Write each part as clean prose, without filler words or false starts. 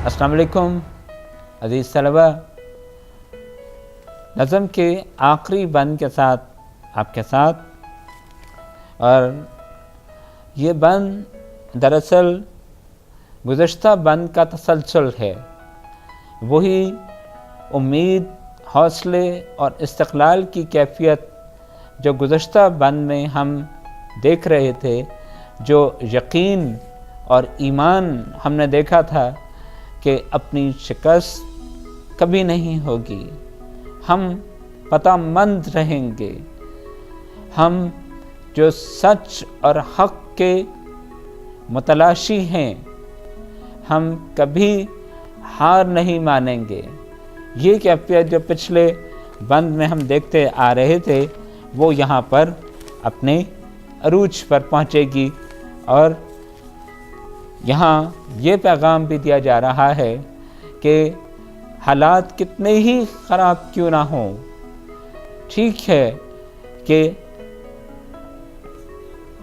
अस्सलाम वालेकुम अज़ीज़ तलबा, नज़म के आखिरी बंद के साथ आपके साथ, और ये बंद दरअसल गुज़श्ता बंद का तसलसल है। वही उम्मीद, हौसले और इस्तक़लाल की कैफियत जो गुज़श्ता बंद में हम देख रहे थे, जो यकीन और ईमान हमने देखा था कि अपनी शिकस्त कभी नहीं होगी, हम पतामंद रहेंगे, हम जो सच और हक़ के मुतलाशी हैं, हम कभी हार नहीं मानेंगे। ये कैफियत जो पिछले बंद में हम देखते आ रहे थे, वो यहाँ पर अपने अरूज पर पहुँचेगी। और यहाँ ये पैगाम भी दिया जा रहा है कि हालात कितने ही ख़राब क्यों ना हों, ठीक है कि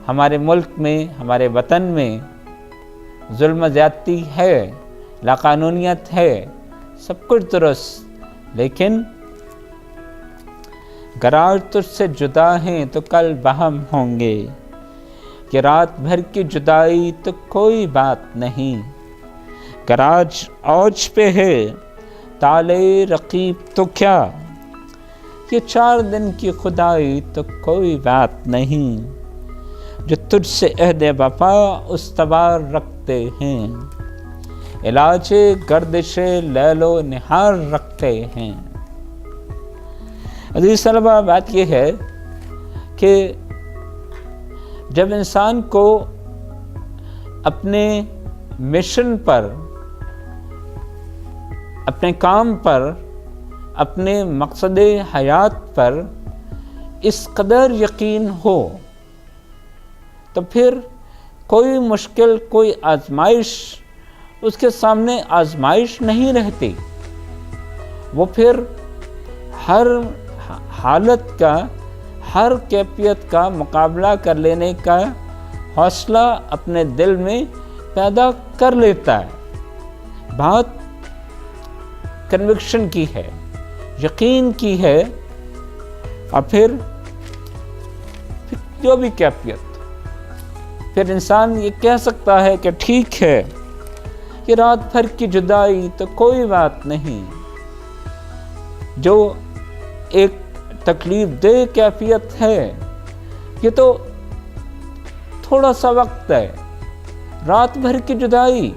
हमारे मुल्क में, हमारे वतन में जुल्म ज़्यादती है, लाक़ानूनियत है, सब कुछ दुरुस्त, लेकिन गर आज तुझसे जुदा हैं तो कल बहम होंगे, कि रात भर की जुदाई तो कोई बात नहीं, गर आज औज पे है ताले रकीब तो क्या, ये 4 दिन की खुदाई तो कोई बात नहीं, जो तुझसे अहद वफा उस्तवार रखते हैं, इलाजे गर्दिशे लैलो निहार रखते हैं। अज़ीज़ तलबा, बात यह है कि जब इंसान को अपने मिशन पर, अपने काम पर, अपने मकसद हयात पर इस कदर यकीन हो, तो फिर कोई मुश्किल, कोई आजमाइश उसके सामने आजमाइश नहीं रहती। वो फिर हर हालत का, हर कैफियत का मुकाबला कर लेने का हौसला अपने दिल में पैदा कर लेता है। बात कन्विक्शन की है, यकीन की है, और फिर जो भी कैफियत, फिर इंसान ये कह सकता है कि ठीक है कि रात भर की जुदाई तो कोई बात नहीं। जो एक तकलीफ दे कैफियत है, ये तो थोड़ा सा वक्त है, रात भर की जुदाई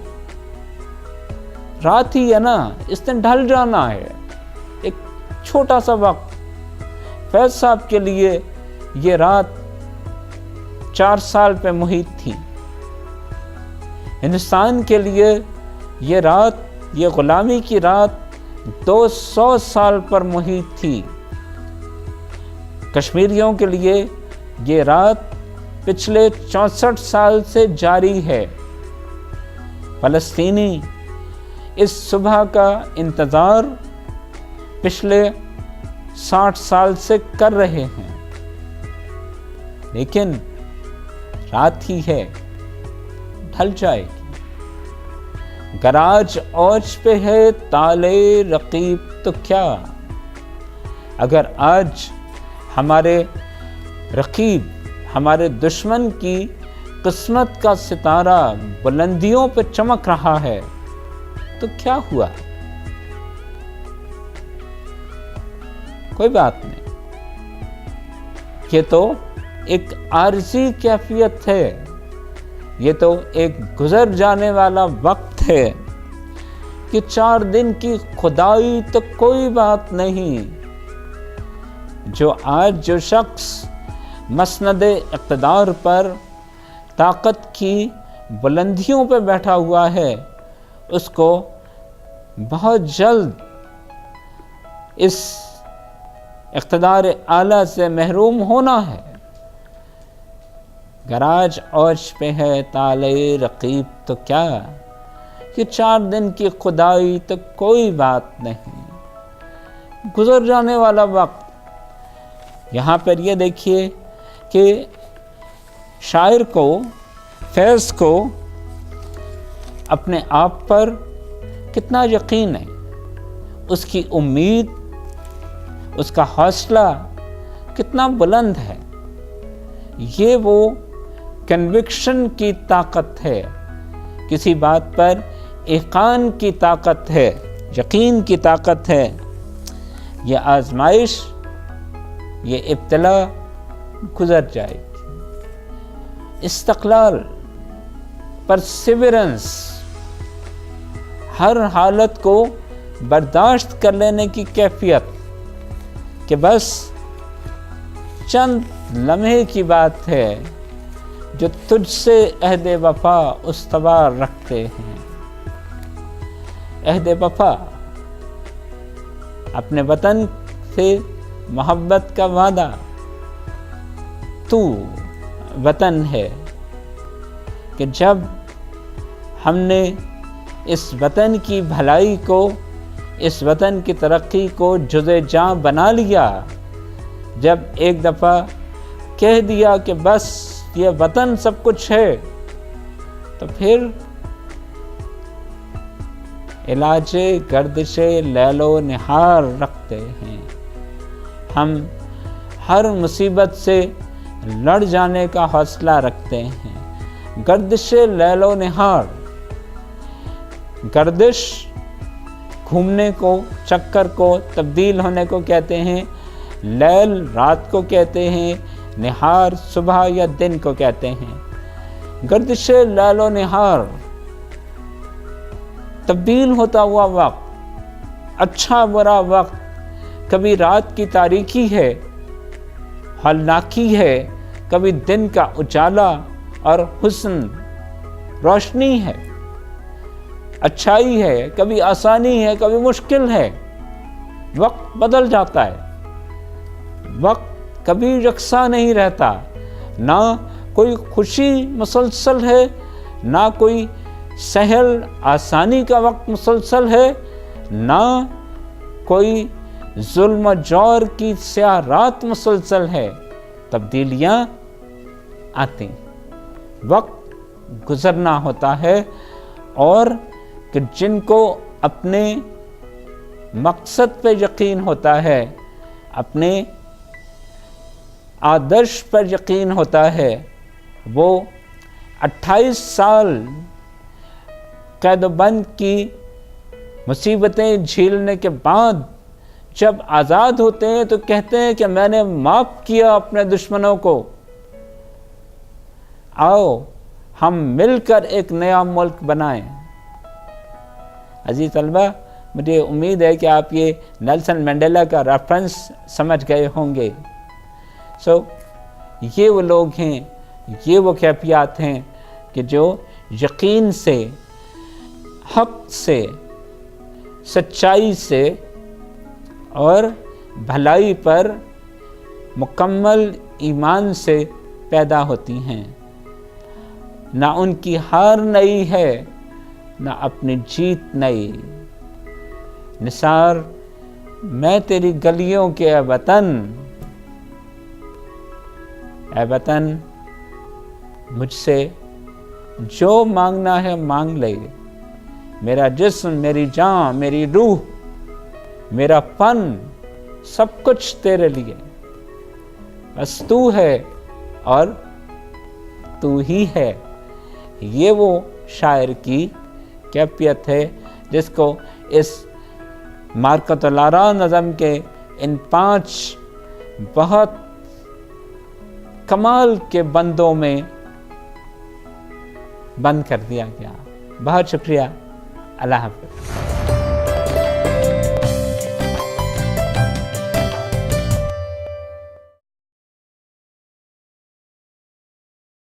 रात ही है ना, इस दिन ढल जाना है, एक छोटा सा वक्त। फैज साहब के लिए ये रात 4 साल पे मुहित थी, हिंदुस्तान के लिए ये रात, ये गुलामी की रात 200 साल पर मुहित थी। कश्मीरियों के लिए ये रात पिछले 64 साल से जारी है। फ़लस्तीनी इस सुबह का इंतज़ार पिछले 60 साल से कर रहे हैं, लेकिन रात ही है, ढल जाएगी। गराज औज पे है ताले रकीब तो क्या, अगर आज हमारे रकीब, हमारे दुश्मन की किस्मत का सितारा बुलंदियों पर चमक रहा है, तो क्या हुआ, कोई बात नहीं। ये तो एक आर्जी कैफियत है, ये तो एक गुजर जाने वाला वक्त है कि 4 दिन की खुदाई तो कोई बात नहीं। जो आज जो शख्स मसनद इक़्तिदार पर, ताकत की बुलंदियों पर बैठा हुआ है, उसको बहुत जल्द इस इक़्तिदार आला से महरूम होना है। गराज औज पे है ताले रकीब तो क्या, कि 4 दिन की खुदाई तो कोई बात नहीं, गुजर जाने वाला वक्त। यहाँ पर ये देखिए कि शायर को, फैज़ को अपने आप पर کتنا یقین ہے، اس کی امید، اس کا حوصلہ کتنا بلند ہے. یہ وہ کنوکشن کی طاقت ہے، کسی بات پر ایقان کی طاقت ہے، یقین کی طاقت ہے. یہ آزمائش، یہ ابتلا گزر جائے گی. استقلال، پرسیورنس، ہر حالت کو برداشت کر لینے کی کیفیت کہ بس چند لمحے کی بات ہے جو تجھ سے عہد وفا استوار رکھتے ہیں. عہد وفا، اپنے وطن سے محبت کا وعدہ. تو وطن ہے کہ جب ہم نے اس وطن کی بھلائی کو، اس وطن کی ترقی کو جزء جاں بنا لیا، جب ایک دفعہ کہہ دیا کہ بس یہ وطن سب کچھ ہے، تو پھر علاج گردش لیل و نہار رکھتے ہیں. ہم ہر مصیبت سے لڑ جانے کا حوصلہ رکھتے ہیں. گردش لیل و نہار، گردش گھومنے کو، چکر کو، تبدیل ہونے کو کہتے ہیں. لیل رات کو کہتے ہیں، نہار صبح یا دن کو کہتے ہیں. گردش لیل و نہار، تبدیل ہوتا ہوا وقت، اچھا برا وقت. کبھی رات کی تاریکی ہے، ہولناکی ہے، کبھی دن کا اجالا اور حسن، روشنی ہے، اچھائی ہے، کبھی آسانی ہے، کبھی مشکل ہے. وقت بدل جاتا ہے، وقت کبھی یکساں نہیں رہتا. نہ کوئی خوشی مسلسل ہے، نہ کوئی سہل آسانی کا وقت مسلسل ہے، نہ کوئی ظلم و جور کی سیاہ رات مسلسل ہے. تبدیلیاں آتی، وقت گزرنا ہوتا ہے. اور کہ جن کو اپنے مقصد پہ یقین ہوتا ہے، اپنے آدرش پر یقین ہوتا ہے، وہ 28 سال قید و بند کی مصیبتیں جھیلنے کے بعد جب آزاد ہوتے ہیں تو کہتے ہیں کہ میں نے معاف کیا اپنے دشمنوں کو. آؤ ہم مل کر ایک نیا ملک بنائیں. عزیز طلبہ، مجھے امید ہے کہ آپ یہ نیلسن منڈیلا کا ریفرنس سمجھ گئے ہوں گے. یہ وہ لوگ ہیں، یہ وہ کیفیات ہیں کہ جو یقین سے، حق سے، سچائی سے اور بھلائی پر مکمل ایمان سے پیدا ہوتی ہیں. نہ ان کی ہار نئی ہے، نہ اپنی جیت نئی. نثار، میں تیری گلیوں کے اے وطن، اے وطن مجھ سے جو مانگنا ہے مانگ لے. میرا جسم، میری جان، میری روح، میرا فن، سب کچھ تیرے لیے. بس تو ہے اور تو ہی ہے. یہ وہ شاعر کی کیفیت ہے جس کو اس مارکت الآراء نظم کے ان 5 بہت کمال کے بندوں میں بند کر دیا گیا. بہت شکریہ. اللہ حافظ.